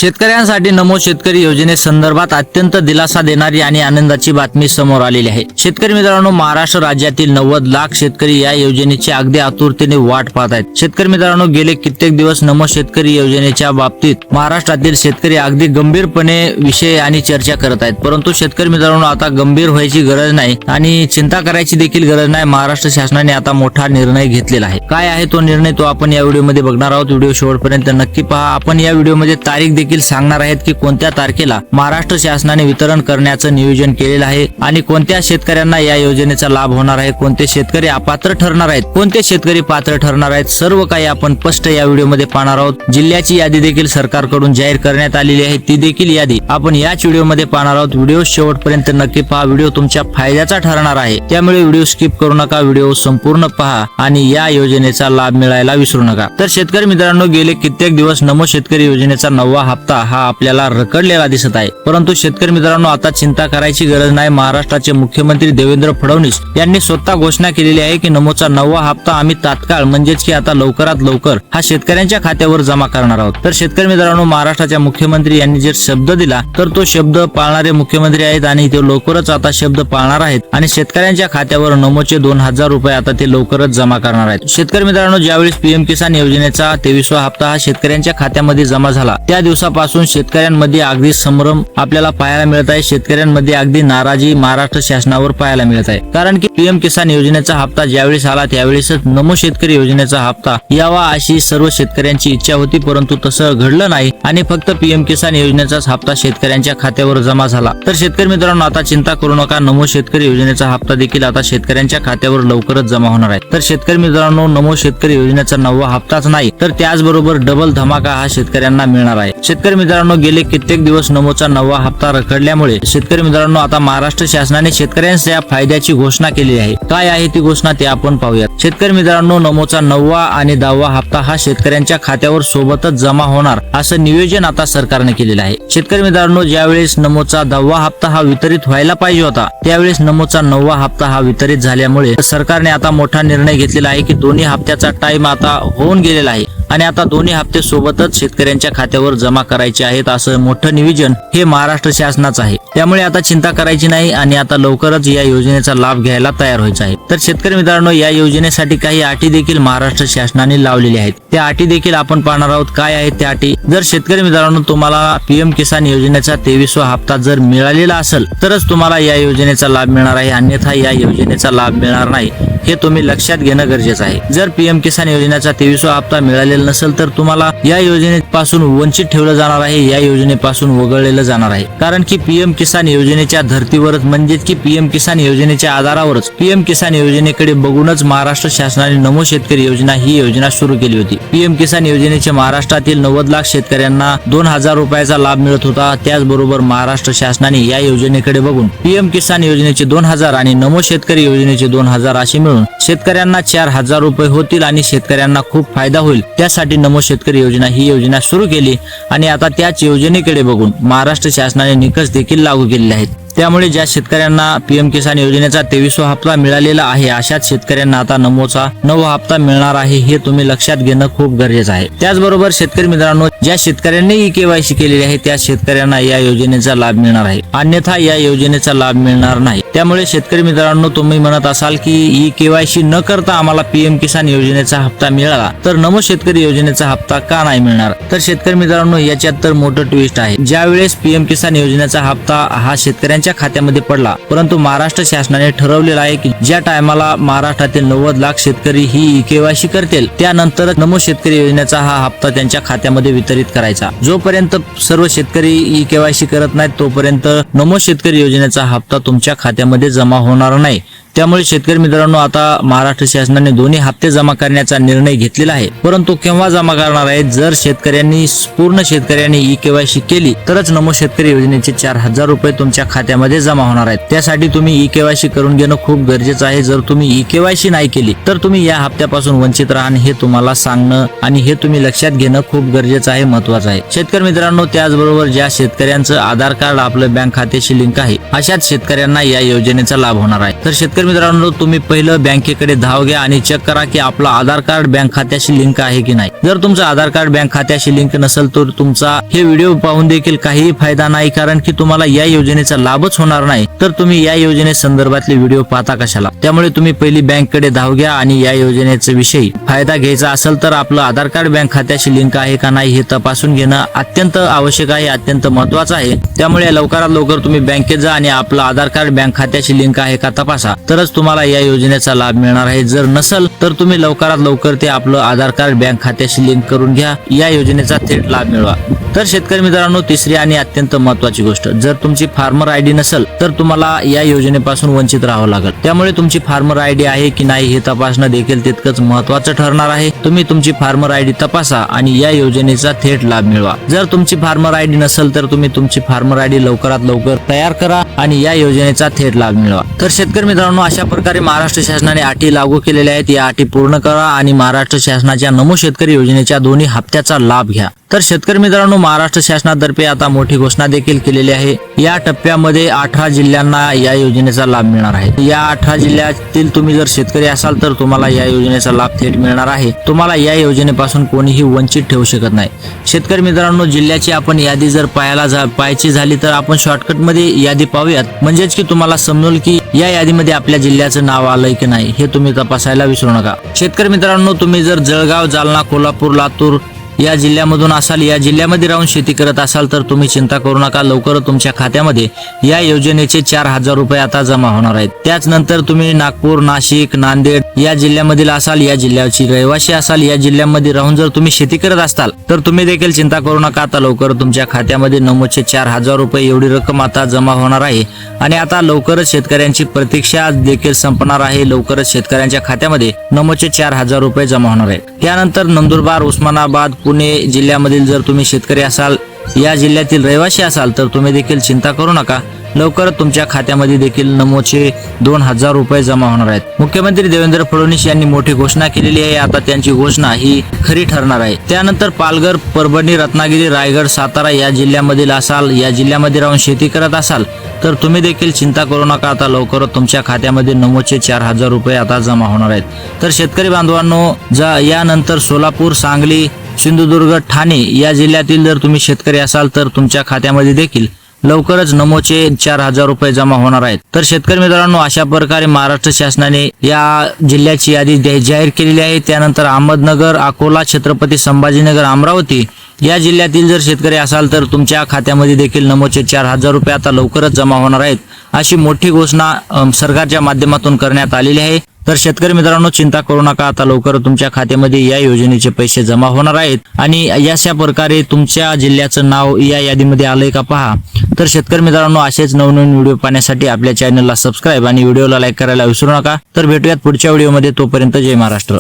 शेतकऱ्यांसाठी नमो शेतकरी योजनेसंदर्भात अत्यंत दिलासा देणारी आणि आनंदाची बातमी समोर आलेली आहे। शेतकरी मित्रांनो, महाराष्ट्र राज्यातील 90 लाख शेतकरी या योजनेची अगदी आतुरतेने वाट पाहत आहेत। शेतकरी मित्रांनो, गेले कित्येक दिवस नमो शेतकरी योजनेच्या बाबतीत महाराष्ट्रातील शेतकरी अगदी गंभीरपणे विषय आणि चर्चा करत आहेत। परंतु शेतकरी मित्रांनो, आता गंभीर व्हायची गरज नाही आणि चिंता करायची देखील गरज नाही। महाराष्ट्र शासनाने आता मोठा निर्णय घेतलेला आहे। काय आहे तो निर्णय, तो आपण या व्हिडिओमध्ये बघणार आहोत। व्हिडिओ शेवटपर्यंत नक्की पहा। आपण या व्हिडिओमध्ये तारीख देखील सांगणार आहेत की कोणत्या तारखेला महाराष्ट्र शासनाने वितरण करण्याचं नियोजन केलेलं आहे आणि कोणत्या शेतकऱ्यांना या योजनेचा लाभ होणार आहे, कोणते शेतकरी अपात्र ठरणार आहेत, कोणते शेतकरी पात्र ठरणार आहेत, सर्व काही आपण स्पष्ट या व्हिडिओमध्ये पाहणार आहोत। जिल्ह्याची यादी देखील सरकारकडून जाहीर करण्यात आलेली आहे, ती देखील यादी आपण याच व्हिडिओमध्ये पाहणार आहोत। व्हिडिओ शेवटपर्यंत नक्की पहा। व्हिडिओ तुमच्या फायद्याचा ठरणार आहे, त्यामुळे व्हिडिओ स्किप करू नका। व्हिडिओ संपूर्ण पहा आणि या योजनेचा लाभ मिळायला विसरू नका। तर शेतकरी मित्रांनो, गेले कित्येक दिवस नमो शेतकरी योजनेचा 9वा हप्ता हा आपल्याला रखडलेला दिसत आहे। परंतु शेतकरी मित्रांनो, आता चिंता करायची गरज नाही। महाराष्ट्राचे मुख्यमंत्री देवेंद्र फडणवीस यांनी स्वतः घोषणा केलेली आहे की नमोचा 9वा हप्ता आम्ही तात्काळ म्हणजेच की आता लवकरात लवकर हा शेतकऱ्यांच्या खात्यावर जमा करणार आहोत। तर शेतकरी मित्रांनो, महाराष्ट्राच्या मुख्यमंत्री यांनी जर शब्द दिला तर तो शब्द पाळणारे मुख्यमंत्री आहेत आणि ते लवकरच आता शब्द पाळणार आहेत आणि शेतकऱ्यांच्या खात्यावर नमोचे 2000 रुपये आता ते लवकरच जमा करणार आहेत। शेतकरी मित्रांनो, ज्यावेळेस पीएम किसान योजनेचा 23वा हप्ता हा शेतकऱ्यांच्या खात्यामध्ये जमा झाला त्या दिवसापासून शेतकऱ्यांमध्ये अगदी संभ्रम आपल्याला पाहायला मिळत आहे। शेतकऱ्यांमध्ये अगदी नाराजी महाराष्ट्र शासनावर पाहायला मिळत आहे, कारण की पीएम किसान योजनेचा हप्ता ज्यावेळेस आला त्यावेळेसच नमो शेतकरी योजनेचा हप्ता यावा अशी सर्व शेतकऱ्यांची इच्छा होती, परंतु तसं घडलं नाही आणि फक्त पीएम किसान योजनेचाच हप्ता शेतकऱ्यांच्या खात्यावर जमा झाला। तर शेतकरी मित्रांनो, आता चिंता करू नका, नमो शेतकरी योजनेचा हप्ता देखील आता शेतकऱ्यांच्या खात्यावर लवकरच जमा होणार आहे। तर शेतकरी मित्रांनो, नमो शेतकरी योजनेचा 9वा हप्ताच नाही तर त्याचबरोबर डबल धमाका हा शेतकऱ्यांना मिळणार आहे। शेतकरी मित्रांनो, गेले कित्येक दिवस नमोचा 9वा हप्ता रखडल्यामुळे शेतकरी मित्रांनो, आता महाराष्ट्र शासनाने शेतकऱ्यांच्या फायद्याची घोषणा केली आहे। काय आहे ती घोषणा ते आपण पाहूयात। शेतकरी मित्रांनो, नमोचा 9वा आणि 10वा हप्ता हा शेतकऱ्यांच्या खात्यावर सोबतच जमा होणार असं नियोजन आता सरकारने केलेलं आहे। शेतकरी मित्रांनो, ज्यावेळेस नमोचा 10वा हप्ता हा वितरित व्हायला पाहिजे होता त्यावेळेस नमोचा 9वा हप्ता हा वितरित झाल्यामुळे सरकारने आता मोठा निर्णय घेतलेला आहे की दोन्ही हप्त्याचा टाइम आता होऊन गेलेला आहे आणि आता दोन्ही हप्ते सोबतच शेतकऱ्यांच्या खात्यावर जमा करायचे आहेत असं मोठं नियोजन हे महाराष्ट्र शासनाचं आहे। त्यामुळे आता चिंता करायची नाही आणि आता लवकरच या योजनेचा लाभ घ्यायला तयार व्हायचं आहे। तर शेतकरी मित्रांनो, या योजनेसाठी काही अटी देखील महाराष्ट्र शासनाने लावलेल्या आहेत, त्या अटी देखील आपण पाहणार आहोत। काय आहेत त्या अटी? जर शेतकरी मित्रांनो तुम्हाला पीएम किसान योजनेचा 23वा हप्ता जर मिळालेला असेल तरच तुम्हाला या योजनेचा लाभ मिळणार आहे, अन्यथा या योजनेचा लाभ मिळणार नाही, हे तुम्ही लक्षात घेणं गरजेचं आहे। जर पीएम किसान योजनेचा 23वा हप्ता मिळालेला नसेल तर तुम्हाला या योजनेपासून वंचित ठेवलं जाणार आहे, या योजनेपासून वगळलेलं जाणार आहे। कारण की पीएम किसान योजनेच्या धर्तीवरच म्हणजेच की पीएम किसान योजनेच्या आधारावरच पीएम किसान योजनेकडे बघूनच महाराष्ट्र शासनाने नमो शेतकरी योजना ही योजना सुरू केली होती। पीएम किसान योजनेचे महाराष्ट्रातील 90 लाख शेतकऱ्यांना 2000 रुपयाचा लाभ मिळत होता। त्याचबरोबर महाराष्ट्र शासनाने या योजनेकडे बघून पीएम किसान योजनेचे 2000 आणि नमो शेतकरी योजनेचे 2000 असे मिळून शेतकऱ्यांना 4000 रुपये होतील आणि शेतकऱ्यांना खूप फायदा होईल। त्यासाठी नमो शेतकरी योजना ही योजना सुरू केली आणि आता त्याच योजनेकडे बघून महाराष्ट्र शासनाने निकष देखील लागू केलेले आहेत। त्यामुळे ज्या शेतकऱ्यांना पीएम किसान योजनेचा 23वा हप्ता मिळालेला आहे अशाच शेतकऱ्यांना आता नमोचा 9वा हप्ता मिळणार आहे, हे तुम्ही लक्षात घेणं खूप गरजेचं आहे। त्याचबरोबर शेतकरी मित्रांनो, ज्या शेतकऱ्यांनी ई-केवायसी केलेली आहे त्या शेतकऱ्यांना या योजनेचा लाभ मिळणार आहे, अन्यथा या योजनेचा लाभ मिळणार नाही। त्यामुळे शेतकरी मित्रांनो, तुम्ही म्हणत असाल की ई-केवायसी न करता आम्हाला पीएम किसान योजनेचा हप्ता मिळाला तर नमो शेतकरी योजनेचा हप्ता का नाही मिळणार? तर शेतकरी मित्रांनो, याच्यात तर मोठं ट्विस्ट आहे। ज्यावेळेस पीएम किसान योजनेचा हप्ता हा शेतकऱ्यांच्या खात्यामध्ये पडला, परंतु महाराष्ट्र शासनाने ठरवलेलं आहे की ज्या टायमाला महाराष्ट्रातील 90 लाख शेतकरी ही ई-केवायसी करतील त्यानंतर नमो शेतकरी योजनेचा हा हप्ता त्यांच्या खात्यामध्ये वितरित करायचा। जोपर्यंत सर्व शेतकरी ई-केवायसी करत नाहीत तोपर्यंत नमो शेतकरी योजनेचा हप्ता तुमच्या खात्यामध्ये जमा होणार नाही। त्यामुळे शेतकरी मित्रांनो, आता महाराष्ट्र शासनाने दोन्ही हप्ते जमा करण्याचा निर्णय घेतलेला आहे, परंतु केव्हा जमा करणार आहेत? जर शेतकऱ्यांनी पूर्ण शेतकऱ्यांनी ई-केवायसी केली तरच नमो शेतकरी योजनेचे 4000 रुपये तुमच्या खात्यामध्ये जमा होणार आहेत। त्यासाठी तुम्ही ई-केवायसी करून घेणं खूप गरजेचं आहे। जर तुम्ही ई-केवायसी नाही केली तर तुम्ही या हप्त्यापासून वंचित राहण हे तुम्हाला सांगणं आणि हे तुम्ही लक्षात घेणं खूप गरजेचं आहे, महत्वाचं आहे। शेतकरी मित्रांनो, त्याचबरोबर ज्या शेतकऱ्यांचं आधार कार्ड आपलं बँक खात्याशी लिंक आहे अशाच शेतकऱ्यांना या योजनेचा लाभ होणार आहे। तर शेतकरी शेतकरी मित्रांनो, तुम्ही पहिलं बँकेकडे धाव घ्या आणि चेक करा की आपलं आधार कार्ड बँक खात्याशी लिंक आहे की नाही. जर तुमचं आधार कार्ड बँक खात्याशी लिंक नसेल तर तुमचा हे व्हिडिओ पाहून देखील काहीही फायदा नाही, कारण की तुम्हाला या योजनेचा लाभच होणार नाही. तर तुम्ही या योजनेसंदर्भातले व्हिडिओ पाहता कशाला. त्यामुळे तुम्ही पहिली बँकेकडे धाव घ्या आणि या योजनेचा विषयी फायदा घ्यायचा असेल तर आपलं आधार कार्ड बँक खात्याशी लिंक आहे का नाही हे तपासून घेणं अत्यंत आवश्यक आहे, अत्यंत महत्वाचं आहे. त्यामुळे लवकरात लवकर तुम्ही बँकेत जा आणि आपलं आधार कार्ड बँक खात्याशी लिंक आहे का तपासा, तरच तुम्हाला या योजनेचा लाभ मिळणार आहे. जर नसेल तर तुम्ही लवकरात लवकर ते आपलं आधार कार्ड बँक खात्याशी लिंक करून घ्या, या योजनेचा थेट लाभ मिळवा. तर शेतकरी मित्रांनो, तिसरी आणि अत्यंत महत्वाची गोष्ट, जर तुमची फार्मर आयडी नसेल तर तुम्हाला या योजनेपासून वंचित राहावं लागेल. त्यामुळे तुमची फार्मर आयडी आहे की नाही हे तपासणं देखील तितकंच महत्वाचं ठरणार आहे. तुम्ही तुमची फार्मर आयडी तपासा आणि या योजनेचा थेट लाभ मिळवा. जर तुमची फार्मर आयडी नसेल तर तुम्ही तुमची फार्मर आयडी लवकरात लवकर तयार करा आणि या योजनेचा थेट लाभ मिळवा. तर शेतकरी मित्रांनो, अशा प्रकारे महाराष्ट्र शासनाने अटी लागू केलेल्या आहेत. या अटी पूर्ण करा आणि महाराष्ट्र शासनाच्या नमो शेतकरी योजनेच्या दोन्ही हप्त्याचा लाभ घ्या. तर शेतकरी मित्रांनो, महाराष्ट्र शासनातर्फे आता मोठी घोषणा देखील केलेली आहे. या टप्प्यामध्ये 18 जिल्ह्यांना या योजनेचा लाभ मिळणार आहे. या 18 जिल्ह्यातील तुम्ही जर शेतकरी असाल तर तुम्हाला या योजनेचा लाभ थेट मिळणार आहे. तुम्हाला या योजनेपासून कोणीही वंचित ठेवू शकत नाही. शेतकरी मित्रांनो, जिल्ह्याची आपण यादी जर पाहायची झाली तर आपण शॉर्टकट मध्ये यादी पाहूयात, म्हणजेच की तुम्हाला समजेल की या यादीमध्ये आपल्या जिल्ह्याचं नाव आलंय की नाही हे तुम्ही तपासायला विसरू नका. शेतकरी मित्रांनो, तुम्ही जर जळगाव, जालना, कोल्हापूर, लातूर या जिल्ह्यामधून असाल, या जिल्ह्यामध्ये राहून शेती करत असाल तर तुम्ही चिंता करू नका. लवकरच तुमच्या खात्यामध्ये या योजनेचे 4,000 रुपये आता जमा होणार आहेत. त्याचनंतर तुम्ही नागपूर, नाशिक, नांदेड या जिल्ह्यामधील असाल, या जिल्ह्याची रहिवासी असाल, या जिल्ह्यामध्ये राहून जर तुम्ही शेती करत असताल तर तुम्ही देखील चिंता करू नका. आता लवकर तुमच्या खात्यामध्ये नमूदचे 4,000 रुपये एवढी रक्कम आता जमा होणार आहे आणि आता लवकरच शेतकऱ्यांची प्रतीक्षा देखील संपणार आहे. लवकरच शेतकऱ्यांच्या खात्यामध्ये नमूदचे 4,000 रुपये जमा होणार आहेत. त्यानंतर नंदुरबार, उस्मानाबाद, पुणे जिल्ह्यामधील जर तुम्ही शेतकरी असाल, या जिल्ह्यातील रहिवासी असाल तर तुम्ही देखील चिंता करू नका. लवकरच तुमच्या खात्यामध्ये देखील नमोचे 2,000 रुपये जमा होणार आहेत. मुख्यमंत्री देवेंद्र फडणवीस यांनी मोठी घोषणा केलेली आहे. आता त्यांची घोषणा ही खरी ठरणार आहे. त्यानंतर पालघर, परभणी, रत्नागिरी, रायगड, सातारा या जिल्ह्यामधील असाल, या जिल्ह्यामध्ये राहून शेती करत असाल तर तुम्ही देखील चिंता करू नका. आता लवकरच तुमच्या खात्यामध्ये नमोचे 4,000 रुपये आता जमा होणार आहेत. तर शेतकरी बांधवांनो, यानंतर सोलापूर, सांगली, सिंधुदुर्ग, ठाणे या जिल्ह्यातील जर तुम्ही शेतकरी असाल तर तुमच्या खात्यामध्ये देखील लवकरच नमोचे 4,000 रुपये जमा होणार आहेत. तर शेतकरी मित्रांनो, अशा प्रकारे महाराष्ट्र शासनाने या जिल्ह्याची यादी जाहीर केलेली आहे. त्यानंतर अहमदनगर, अकोला, छत्रपती संभाजीनगर, अमरावती या जिल्ह्यातील जर शेतकरी असाल तर तुमच्या खात्यामध्ये देखील नमोचे 4,000 रुपये आता लवकरच जमा होणार आहेत. अशी मोठी घोषणा सरकारच्या माध्यमातून करण्यात आलेली आहे. तर शेतकरी मित्रांनो, चिंता करू नका. आता लवकर तुमच्या खात्यामध्ये या योजनेचे पैसे जमा होणार आहेत आणि अशा प्रकारे तुमच्या जिल्ह्याचं नाव या यादीमध्ये आलंय का पहा. तर शेतकरी मित्रांनो, असेच नवनवीन व्हिडिओ पाहण्यासाठी आपल्या चॅनलला सबस्क्राईब आणि व्हिडिओला लाईक करायला विसरू नका. तर भेटूयात पुढच्या व्हिडिओमध्ये. तोपर्यंत जय महाराष्ट्र.